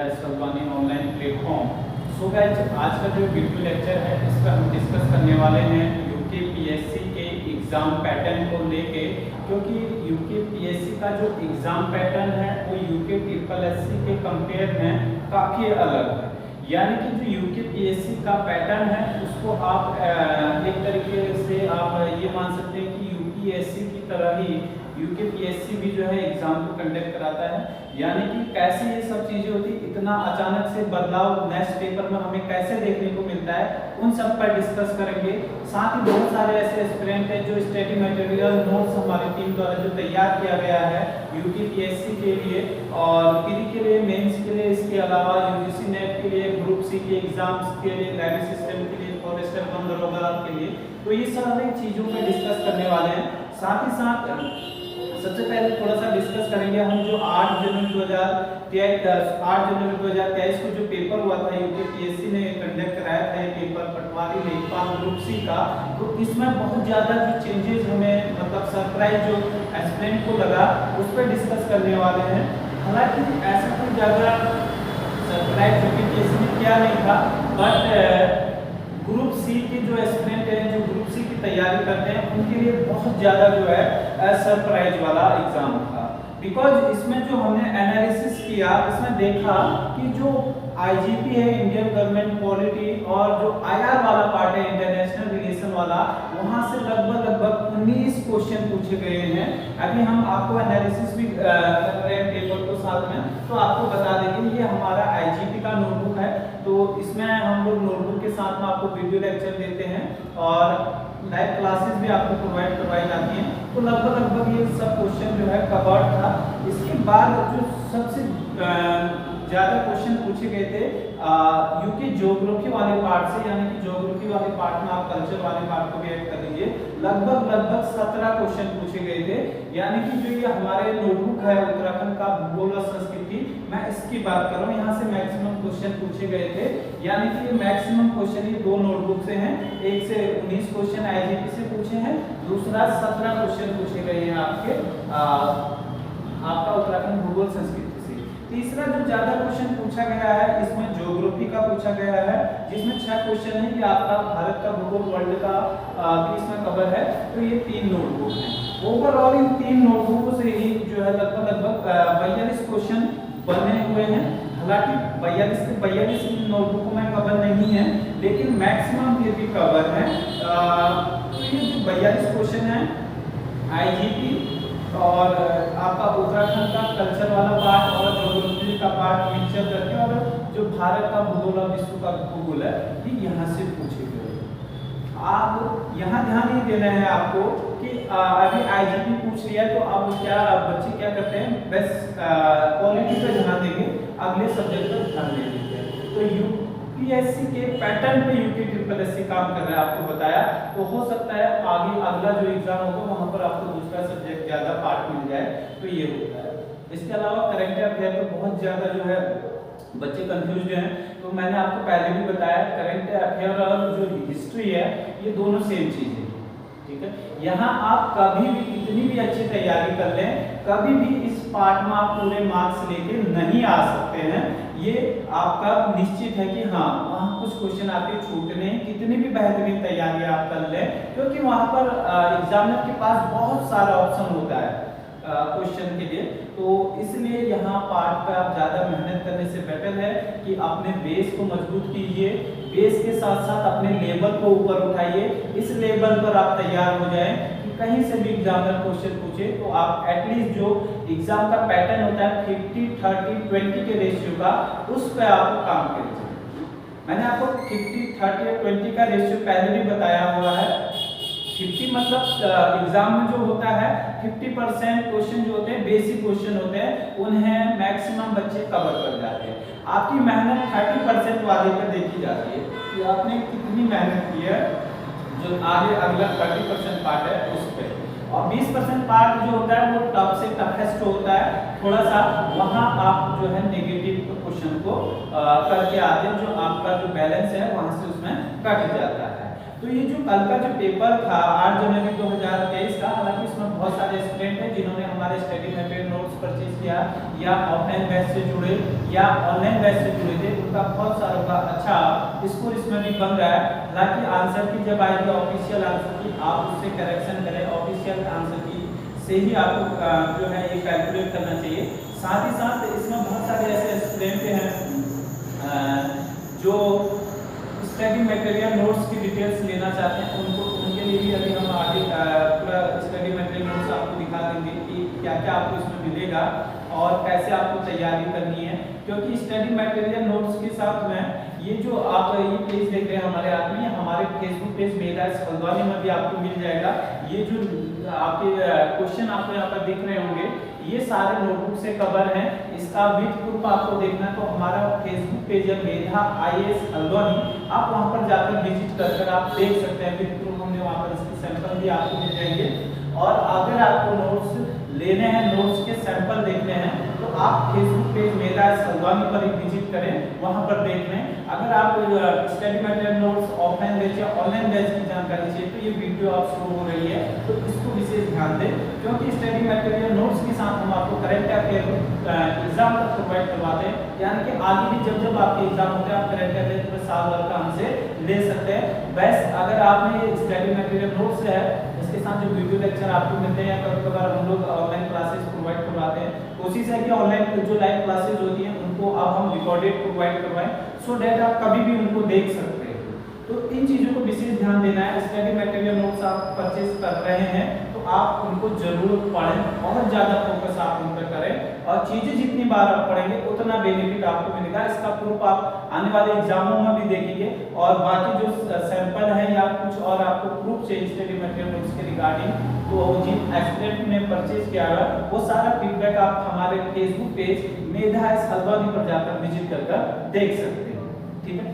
है सलवानी online platform. So guys, आज का जो वीडियो लेक्चर है इस पर हम डिस्कस करने वाले हैं यूकेपीएससी के एग्ज़ाम पैटर्न को लेके, क्योंकि यूकेपीएससी का जो एग्ज़ाम पैटर्न है वो यूके ट्रिपल एससी के कंपेयर में काफ़ी अलग है। यानी कि जो यूकेपीएससी का पैटर्न है उसको आप एक तरीके से आप ये मान सकते हैं कि यूपीएससी की तरह ही यूकेपीएससी भी जो है एग्जाम को कंडक्ट कराता है। यानी कि कैसे ये सब चीजें होती, इतना अचानक से बदलाव नेक्स्ट पेपर में हमें कैसे देखने को मिलता है, उन सब पर डिस्कस करेंगे। साथ ही बहुत सारे ऐसे एस्पिरेंट हैं जो स्टडी मटेरियल नोट्स हमारी टीम द्वारा जो तैयार किया गया है यूकेपीएससी के लिए और प्री के लिए, मेंस के लिए, इसके अलावा यूजीसी नेट के लिए, ग्रुप सी के एग्जाम्स के लिए, रेलवे सिस्टम के लिए, फॉरेस्टर कम दरोगा के लिए, तो ये सारी चीजों पर डिस्कस करने वाले हैं। साथ ही साथ सबसे पहले थोड़ा सा डिस्कस करेंगे हम जो 8 जनवरी 2023 को जो पेपर हुआ था यूकेपीएससी ने कंडक्ट कराया था, ये पेपर पटवारी लेखपाल ग्रुप सी का, तो इसमें बहुत ज़्यादा जो चेंजेस हमें मतलब सरप्राइज जो एस्पिरेंट को लगा उस पर डिस्कस करने वाले हैं। हालांकि ऐसा कोई ज़्यादा सरप्राइज यूकेपीएससी ने किया नहीं था, बट ग्रुप सी के जो एस्पिरेंट हैं जो ग्रुप सी की तैयारी करते हैं उनके लिए बहुत ज़्यादा जो है सरप्राइज वाला एग्जाम था। बिकॉज इसमें जो हमने एनालिसिस किया इसमें देखा कि जो आईजीपी है इंडियन गवर्नमेंट पॉलिटी और जो आईआर वाला पार्ट है इंटरनेशनल रिलेशन वाला, वहां से लगभग 19 क्वेश्चन पूछे गए हैं। अभी हम आपको एनालिसिस भी कर रहे हैं पेपर को साथ में, तो आपको बता देंगे ये हमारा आईजीपी का नोटबुक है। तो इसमें हम लोग नोटबुक के साथ में आपको वीडियो लेक्चर देते हैं और लाइव क्लासेस भी आपको प्रोवाइड करवाई जाती हैं। तो लगभग ये सब क्वेश्चन जो है कवर्ड था। इसके बाद जो सबसे ज़्यादा क्वेश्चन पूछे गए थे यूके ज्योग्राफी वाले पार्ट से, यानी कि ज्योग्राफी वाले पार्ट में आप कल्चर वाले पार्ट को भी ऐड कर दीजिए। लगभग 17 क्वेश्चन पूछे गए थे। यानी कि जो ये हमारे नोटबुक है उत्तराखंड का भूगोल और संस्कृति, मैं इसकी बात कर रहा हूँ, यहाँ से मैक्सिमम क्वेश्चन पूछे गए थे। यानी कि ये मैक्सिमम क्वेश्चन ये दो नोटबुक से हैं, एक से 19 क्वेश्चन आईजीपी से पूछे हैं, दूसरा 17 क्वेश्चन पूछे गए हैं आपका उत्तराखंड भूगोल संस्कृति से। तीसरा जो ज्यादा क्वेश्चन पूछा गया है इसमें ज्योग्राफी का पूछा गया है, जिसमें 6 क्वेश्चन है। ये आपका भारत का भूगोल वर्ल्ड का भी इसमें कवर है। तो ये 3 नोटबुक हैं। ओवरऑल इन 3 नोटबुकों से ही जो है लगभग 42 क्वेश्चन बने हुए हैं। हालांकि 42 नोटबुकों में कवर नहीं है, लेकिन मैक्सिमम फिर भी कवर है। तो ये जो 42 क्वेश्चन है आईजीपी और आपका उत्तराखंड का कल्चर वाला पार्ट और ज्योग्राफी का पार्ट मिक्सचर करके, और जो भारत का भूगोल और विश्व का भूगोल है ये यहाँ से पूछे गए। आप यहाँ ध्यान नहीं देना है आपको कि अभी आईजीपी पूछ लिया तो अब बच्चे क्या करते हैं, बस पॉलिटी पे ध्यान देंगे, अगले सब्जेक्ट पर ध्यान नहीं देंगे। तो यूपीएससी के पैटर्न पे यूके ट्रिपल एससी काम कर रहा है, आपको बताया। तो हो सकता है आगे अगला जो एग्जाम होगा वहां पर आपको दूसरा सब्जेक्ट ज्यादा पार्ट मिल जाए, तो ये होता है। इसके अलावा करंट अफेयर तो बहुत ज्यादा जो है बच्चे कंफ्यूज हैं। तो मैंने आपको पहले भी बताया करंट अफेयर और जो हिस्ट्री है ये दोनों सेम चीज है, ठीक है। यहाँ आप कभी भी कितनी भी अच्छी तैयारी कर लें, कभी भी इस पार्ट में आप पूरे मार्क्स लेके नहीं आ सकते हैं। ये आपका निश्चित है कि हाँ वहाँ कुछ क्वेश्चन आपके छूटने, कितनी भी बेहतरीन तैयारी आप कर लें, क्योंकि वहाँ पर एग्जामिनर के पास बहुत सारा ऑप्शन होता है क्वेश्चन के लिए। तो इसलिए यहाँ पार्ट पर आप ज़्यादा मेहनत करने से बेटर है कि अपने बेस को मजबूत कीजिए, बेस के साथ साथ अपने लेवल को ऊपर उठाइए। इस लेवल पर आप तैयार हो जाएं कि कहीं से भी एग्जामिनर क्वेश्चन पूछे तो आप एटलीस्ट जो एग्जाम का पैटर्न होता है 50-30-20 के रेशियो का, उस पर आप काम करिए। मैंने आपको 50-30-20 का रेशियो पहले भी बताया हुआ है। 50 मतलब एग्जाम में जो होता है 50% क्वेश्चन जो होते हैं बेसिक क्वेश्चन होते हैं, उन्हें मैक्सिमम बच्चे कवर कर जाते हैं। आपकी मेहनत 30% वाले पर देखी जाती है कि आपने कितनी मेहनत की है, जो आगे अगला 30% पार्ट है उस पर। और 20% पार्ट जो होता है वो टफ से टफेस्ट होता है, थोड़ा सा वहाँ आप जो है नेगेटिव क्वेश्चन को करके आते हैं, जो आपका जो बैलेंस है वहाँ से उसमें कट जाता है। तो ये जो कल का जो पेपर था 8 जनवरी 2023 का, हालांकि इसमें बहुत सारे स्टूडेंट हैं जिन्होंने हमारे स्टडी मटेरियल नोट्स परचेज किया या ऑफलाइन बैच से जुड़े या ऑनलाइन बैच से जुड़े थे, उनका बहुत सारों का अच्छा स्कोर इसमें भी बन रहा है। हालांकि आंसर की जब आएगी ऑफिशियल आंसर की, आप उससे करेक्शन करें, ऑफिशियल आंसर की से ही आपको जो है ये कैलकुलेट करना चाहिए। साथ ही साथ इसमें बहुत सारे ऐसे स्टूडेंट हैं जो स्टडी मटेरियल नोट्स की डिटेल्स लेना चाहते हैं, उनके लिए भी अभी हम आगे पूरा स्टडी मटेरियल नोट्स आपको दिखा देंगे कि क्या क्या आपको इसमें मिलेगा और कैसे आपको तैयारी करनी है। क्योंकि स्टडी मटेरियल नोट्स के साथ में ये जो आप ये पेज देख रहे हैं हमारे हाथ में, हमारे फेसबुक पेज मेधा हल्द्वानी में भी आपको मिल जाएगा। ये जो आपके क्वेश्चन आपको यहाँ पर दिख रहे होंगे, ये सारे नोटबुक से कवर हैं। इसका विथ प्रूफ आपको देखना है तो हमारा फेसबुक पेज है मेधा IAS हल्द्वानी, आप वहां पर जाकर विजिट कर आप देख सकते हैं। विथ प्रूफ हमने वहां पर इसके सैंपल भी आपको मिल जाएंगे। और अगर आपको नोट्स लेने हैं, नोट्स के सैंपल देखने हैं, तो आप फेसबुक पेज मेधा हल्द्वानी पर एक विजिट करें, वहां पर देख लें। अगर आप study material notes offline batch या ऑनलाइन बैच की जानकारी चाहिए तो ये वीडियो आप शुरू हो रही है, तो इसको विशेष ध्यान दें। क्योंकि स्टडी मटेरियल नोट्स के साथ हम आपको करंट अफेयर एग्जाम तक प्रोवाइड करवाते हैं, यानी कि आगे भी जब जब आपके एग्जाम होते हैं आप करंट अफेयर पर साल भर का हमसे ले सकते हैं। बस अगर आपने स्टडी मटेरियल नोट्स है, इसके साथ जो वीडियो लेक्चर आपको मिलते हैं, कभी-कभार हम लोग ऑनलाइन क्लासेस प्रोवाइड करवाते हैं। कोशिश है कि ऑनलाइन जो लाइव क्लासेस होती हैं उनको अब हम रिकॉर्डेड प्रोवाइड करवाएं, सो दैट आप कभी भी उनको देख सकते हैं। तो इन चीज़ों को विशेष ध्यान देना है। स्टडी मटेरियल नोट्स आप परचेज कर रहे हैं तो आप उनको जरूर पढ़ें, बहुत ज़्यादा फोकस आप उन पर करें और चीज़ें जितनी बार आप पढ़ेंगे उतना बेनिफिट आपको मिलेगा। इसका प्रूफ आप आने वाले एग्जामों में भी देखेंगे। और बाकी जो सैंपल है या कुछ और आपको प्रूफ चाहिए स्टडी मटेरियल नोट्स के रिगार्डिंग, तो जिन एस्टूडेंट ने परचेज किया है वो सारा फीडबैक आप हमारे फेसबुक पेज मेधा हल्द्वानी पर जाकर विजिट कर देख सकते हैं। ठीक है,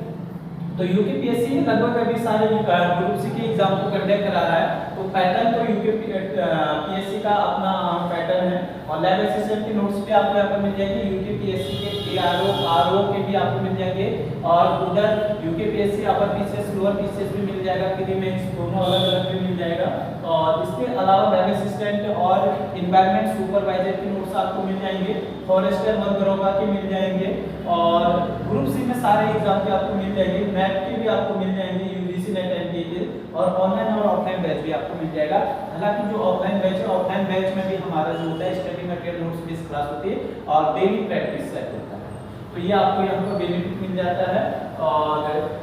तो यूकेपीएससी लगभग अभी सारे ग्रुप सी के एग्जाम को कंडक्ट करा रहा है। तो पैटर्न तो यूकेपीएससी का अपना पैटर्न है और लैब असिस्टेंट के नोट्स भी आपको यहाँ पर मिल जाएंगे। यूकेपीएससी के ARO RO के भी आपको मिल जाएंगे और उधर UKPSC upper PCS lower PCS भी मिल जाएगा, प्रीलिम्स दोनों अलग-अलग भी मिल जाएगा। और इसके अलावा लैब असिस्टेंट और एनवायरनमेंट सुपरवाइजर के नोट्स आपको मिल जाएंगे, फॉरेस्टर मनगरोगा के मिल जाएंगे और ग्रुप सी में सारे एग्जाम के आपको मिल जाएंगे। नेट के भी आपको मिल जाएंगे, यूजीसी नेट एनटीए और ऑनलाइन और ऑफलाइन बैच भी आपको मिल जाएगा। हालांकि जो ऑफलाइन बैच है, ऑफलाइन बैच में भी हमारा जो होता है study material notes based class होती है और डेली प्रैक्टिस सेट होता है, तो ये आपको यहाँ पर बेनिफिट मिल जाता है। और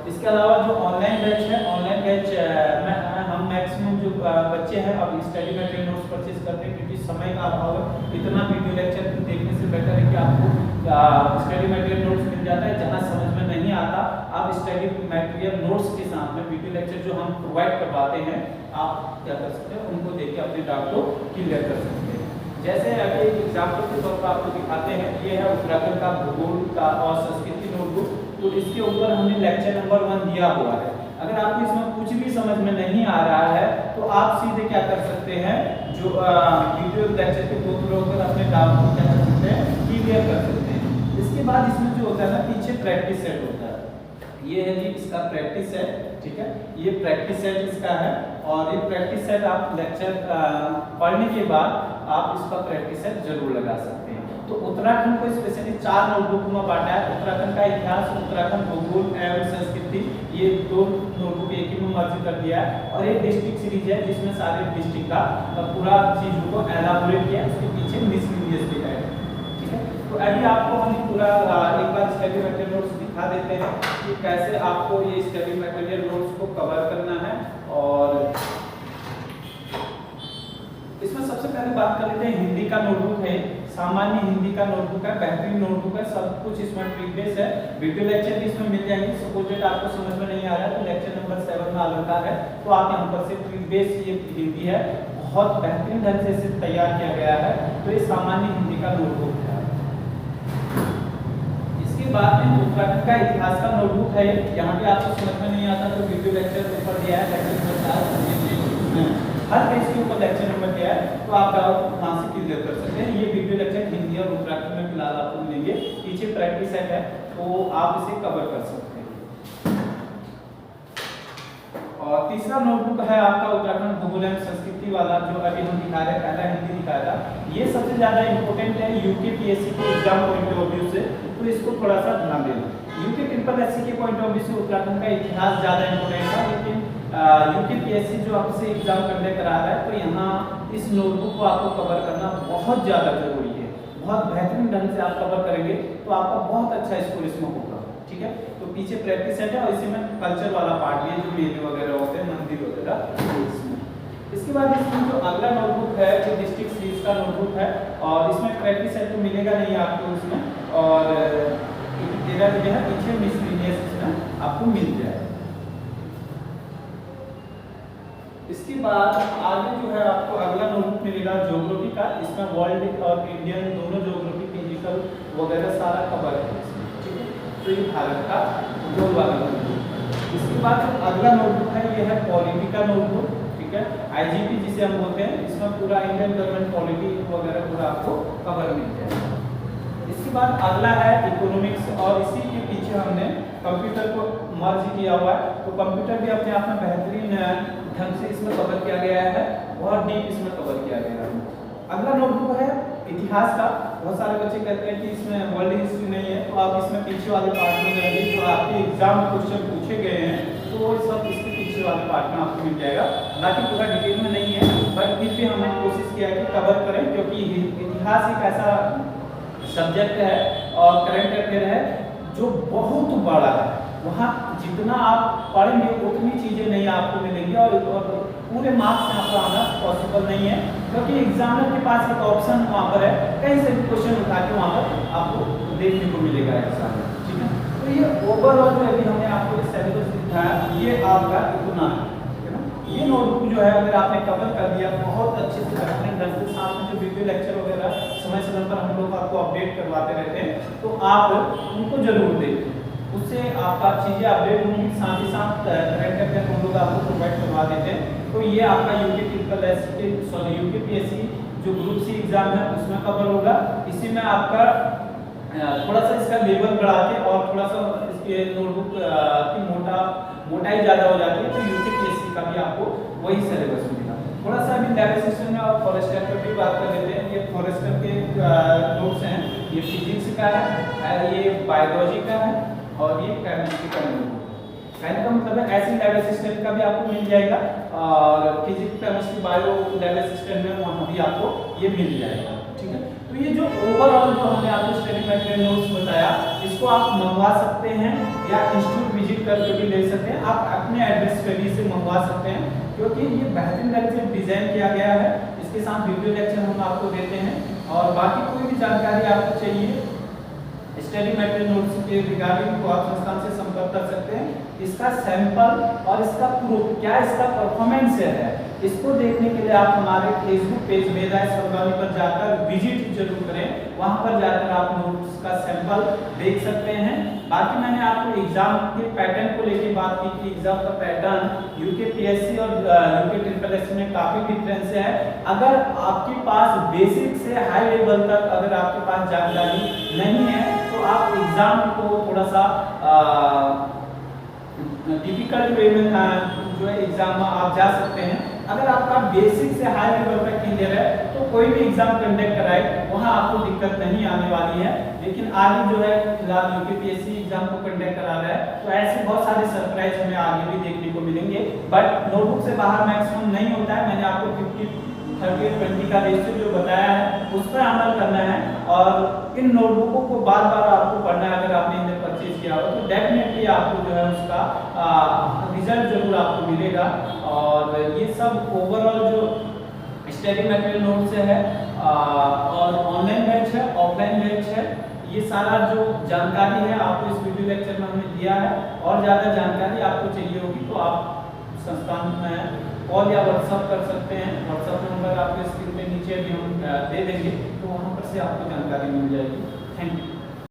इसके अलावा जो ऑनलाइन बैच है, ऑनलाइन बैच में हम मैक्सिमम जो बच्चे हैं अब स्टडी मटेरियल नोट्स परचेज करते हैं, क्योंकि समय का अभाव है। इतना वीडियो लेक्चर देखने से बेटर है कि आपको स्टडी मटेरियल नोट्स मिल जाता है। जहाँ समझ में नहीं आता आप स्टडी मटेरियल नोट्स के साथ में वीडियो लेक्चर जो हम प्रोवाइड करवाते हैं, आप क्या कर सकते हैं, उनको देख के अपने डाउट को क्लियर कर सकते हैं। जैसे अभी एक एग्जाम्पल के तौर पर आपको दिखाते हैं, ये है उत्तराखंड का भूगोल का और संस्कृति नोटबुक। तो इसके ऊपर हमने लेक्चर नंबर 1 दिया हुआ है। अगर आपको इसमें कुछ भी समझ में नहीं आ रहा है तो आप सीधे क्या कर सकते हैं, जो वीडियो लेक्चर के दो होकर अपने डाउट को क्या कर सकते हैं, क्लियर कर सकते हैं। इसके बाद इसमें जो होता है ना, पीछे प्रैक्टिस सेट होता है। ये है जी इसका प्रैक्टिस सेट, ठीक है, ये प्रैक्टिस सेट इसका है। और ये प्रैक्टिस सेट आप लेक्चर पढ़ने के बाद आप इसका प्रैक्टिस सेट जरूर लगा सकते हैं। तो उत्तराखंड को स्पेशली 4 नोटबुक में बांटा है। उत्तराखंड का इतिहास, उत्तराखंड भूगोल एवं संस्कृति, ये 2 नोटबुक एक ही में मर्ज कर दिया है। और एक डिस्ट्रिक्ट सीरीज है जिसमें सारे डिस्ट्रिक्ट का पूरा चीजों को एलाबोरेट किया, उसके पीछे मिसलिनियस भी है। ठीक है, तो अभी आपको हम पूरा एक बार स्टडी मटेरियल नोट्स दिखा देते हैं कि कैसे आपको ये स्टडी मटेरियल नोट्स को कवर करना है। और इसमें सबसे पहले बात कर लेते हैं, हिंदी का नोटबुक है, सामान्य हिंदी का नोटबुक है, बेहतरीन नोटबुक है, सब कुछ इसमें ट्रिक बेस है। वीडियो लेक्चर भी इसमें मिल जाएंगे। सपोज आपको समझ में नहीं आ रहा है तो लेक्चर नंबर 7 में अलंकार है, तो आप यहाँ पर से ट्रिक बेस ये हिंदी है, बहुत बेहतरीन ढंग से इसे तैयार किया गया है। तो ये सामान्य हिंदी का नोटबुक है। इसके बाद में उत्तराखंड का इतिहास का नोटबुक है। यहाँ पे आपको समझ में नहीं आता तो वीडियो लेक्चर ऊपर दिया है, लेक्चर नंबर 4 हर पेज के ऊपर लेक्चर नंबर दिया है, तो आप वहाँ से क्लियर कर सकते हैं। ये वीडियो लेक्चर हिंदी और उत्तराखंड में फिलहाल आपको मिलेंगे। पीछे प्रैक्टिस सेट है तो आप इसे कवर कर सकते हैं। और तीसरा नोटबुक है आपका उत्तराखंड भूगोल एवं संस्कृति वाला, जो अभी हम दिखा रहे हैं, पहला हिंदी दिखाया था। ये सबसे ज्यादा इंपॉर्टेंट है यूकेपीएससी के एग्जाम पॉइंट ऑफ व्यू से, तो इसको थोड़ा सा ध्यान देना। यूके ट्रिपल एससी के पॉइंट ऑफ व्यू से उत्तराखंड का इतिहास ज्यादा इंपॉर्टेंट था, लेकिन यूकेपीएससी जो आपसे एग्जाम कंडक्ट करा रहा है, तो यहाँ इस नोटबुक को आपको कवर करना बहुत ज्यादा जरूरी है। बहुत बेहतरीन ढंग से आप कवर करेंगे तो आपका बहुत अच्छा स्कोर इसमें होगा, ठीक है। तो पीछे प्रैक्टिस सेट है और इसी में कल्चर वाला पार्ट भी है, जो मेले वगैरह होते हैं, मंदिर वगैरह इसमें। इसके बाद इसमें जो अगला नोटबुक है, जो डिस्ट्रिक्ट सीरीज का नोटबुक है, और इसमें प्रैक्टिस सेट तो मिलेगा नहीं आपको इसमें, और तेरा जो है पीछे मिसलिनियस इसमें आपको मिल जाएगा। इसके बाद आगे जो है आपको अगला नोटबुक मिलेगा ज्योग्राफी का। इसमें वर्ल्ड और इंडियन दोनों ज्योग्राफी, फिजिकल वगैरह सारा कवर है इसमें, ठीक है। तो ये भारत का भूगोल वाला नोटबुक। इसके बाद जो अगला नोटबुक है, ये है पॉलिटी का नोटबुक, ठीक है। आईजीपी जिसे हम बोलते हैं, इसमें पूरा इंडियन गवर्नमेंट पॉलिटी वगैरह पूरा आपको कवर मिल जाएगा। इसके बाद अगला है इकोनॉमिक्स, और इसी के पीछे हमने कंप्यूटर को मर्ज किया हुआ है, तो कंप्यूटर भी अपने आप में बेहतरीन ढंग से इसमें कवर किया गया है, बहुत डीप इसमें कवर किया गया है। अगला नोटबुक है इतिहास का। बहुत सारे बच्चे कहते हैं कि इसमें वर्ल्ड हिस्ट्री नहीं है, तो आप इसमें पीछे वाले पार्ट में जाएंगे, जो आपके एग्जाम में क्वेश्चन पूछे गए हैं, तो वो सब इसके पीछे वाले पार्ट में आपको मिल जाएगा। हालांकि पूरा डिटेल में नहीं है, बट फिर भी हमने कोशिश किया है कि कवर करें, क्योंकि इतिहास एक ऐसा सब्जेक्ट है और करंट अफेयर है जो बहुत बड़ा है। वहाँ जितना आप पढ़ेंगे उतनी चीजें नहीं आपको मिलेंगी, और पूरे मार्क्स यहाँ पर आना पॉसिबल नहीं है, क्योंकि एग्जामिनर के पास एक ऑप्शन वहाँ पर है, कहीं से भी क्वेश्चन उठा के वहाँ पर आपको देखने को मिलेगा एग्जाम में, ठीक है। तो ये ओवरऑल जो अभी हमने आपको सिलेबस दिखाया, ये आपका इतना है ना। ये नोटबुक जो है अगर आपने कवर कर दिया बहुत अच्छे से बेहतरीन ढंग से, साथ में जो वीडियो लेक्चर वगैरह समय समय पर हम लोग आपको अपडेट करवाते रहते हैं, तो आप उनको जरूर देखें, उससे आपका चीजें अपडेट होंगी। साथ ही साथ करंट अफेयर हम लोग आपको प्रोवाइड करवा देते हैं। तो ये आपका यूकेपीएससी जो ग्रुप सी एग्जाम है उसमें कवर होगा। इसी में आपका थोड़ा सा इसका लेवल बढ़ा के और थोड़ा सा इसके नोटबुक की मोटाई ज्यादा हो जाती है, तो यूकेपीएससी का भी आपको वही सिलेबस मिलेगा। थोड़ा सा अभी लैब सिस्टम में और फॉरेस्टर पर भी बात कर लेते हैं। ये फॉरेस्टर के नोट्स हैं, ये फिजिक्स का है, ये बायोलॉजी का है, और ये केमिस्ट्री का नोटबुक। कहने का मतलब है ऐसी लैब असिस्टेंट का भी आपको मिल जाएगा, और physics chemistry bio lab assistant में वहाँ भी आपको ये मिल जाएगा, ठीक है। तो ये जो ओवरऑल जो हमने आपको स्टडी मटेरियल नोट्स बताया, इसको आप मंगवा सकते हैं या इंस्टीट्यूट विजिट करके भी ले सकते हैं। आप अपने एड्रेस पे भी से मंगवा सकते हैं, क्योंकि ये बेहतरीन ढंग से डिजाइन किया गया है। इसके साथ वीडियो लेक्चर हम आपको देते हैं, और बाकी कोई भी जानकारी आपको चाहिए स्टडी मटेरियल नोट्स के रिगार्डिंग तो आप संस्थान से संपर्क कर सकते हैं। इसका सैंपल और इसका प्रूफ, क्या इसका परफॉर्मेंस है, इसको देखने के लिए आप हमारे फेसबुक पेज वेदा सरगामी पर जाकर विजिट जरूर करें। वहां पर जाकर आप नोट्स का सैंपल देख सकते हैं। बाकी मैंने आपको एग्जाम के पैटर्न को लेकर बात की कि एग्जाम का पैटर्न यूकेपीएससी और यूके ट्रिपल एससी में काफी डिफरेंस है। अगर आपके पास बेसिक से हाई लेवल तक अगर आपके पास जानकारी नहीं है, तो आप एग्जाम को थोड़ा सा डिफिकल्ट वे में जो है एग्जाम में आप जा सकते हैं। अगर आपका बेसिक से हाई लेवल तक क्लियर है, तो कोई भी एग्जाम कंडक्ट कराए वहां आपको दिक्कत नहीं आने वाली है। लेकिन आगे जो है फिलहाल यूकेपीएससी एग्जाम को कंडक्ट करा रहा है, तो ऐसे बहुत सारे सरप्राइज हमें आगे भी देखने को मिलेंगे। बट नोटबुक से बाहर मैक्सिमम नहीं होता है। मैंने आपको 50-30-20 का रेशियो जो बताया है उस पर अमल करना है, और इन नोटबुकों को बार बार आपको पढ़ना है। अगर आपने इन्हें परचेज किया हो तो डेफिनेटली आपको जो है उसका रिजल्ट जरूर आपको मिलेगा। और ये सब ओवरऑल जो स्टडी मटेरियल नोट से है, और ऑनलाइन बैच है, ऑफलाइन बैच है, ये सारा जो जानकारी है आपको इस वीडियो लेक्चर में हमने दिया है। और ज़्यादा जानकारी आपको चाहिए होगी तो आप संस्थान में कॉल या व्हाट्सअप कर सकते हैं। व्हाट्सअप नंबर आपको स्क्रीन पे नीचे भी हम दे देंगे, तो वहाँ पर से आपको जानकारी मिल जाएगी। Thank you.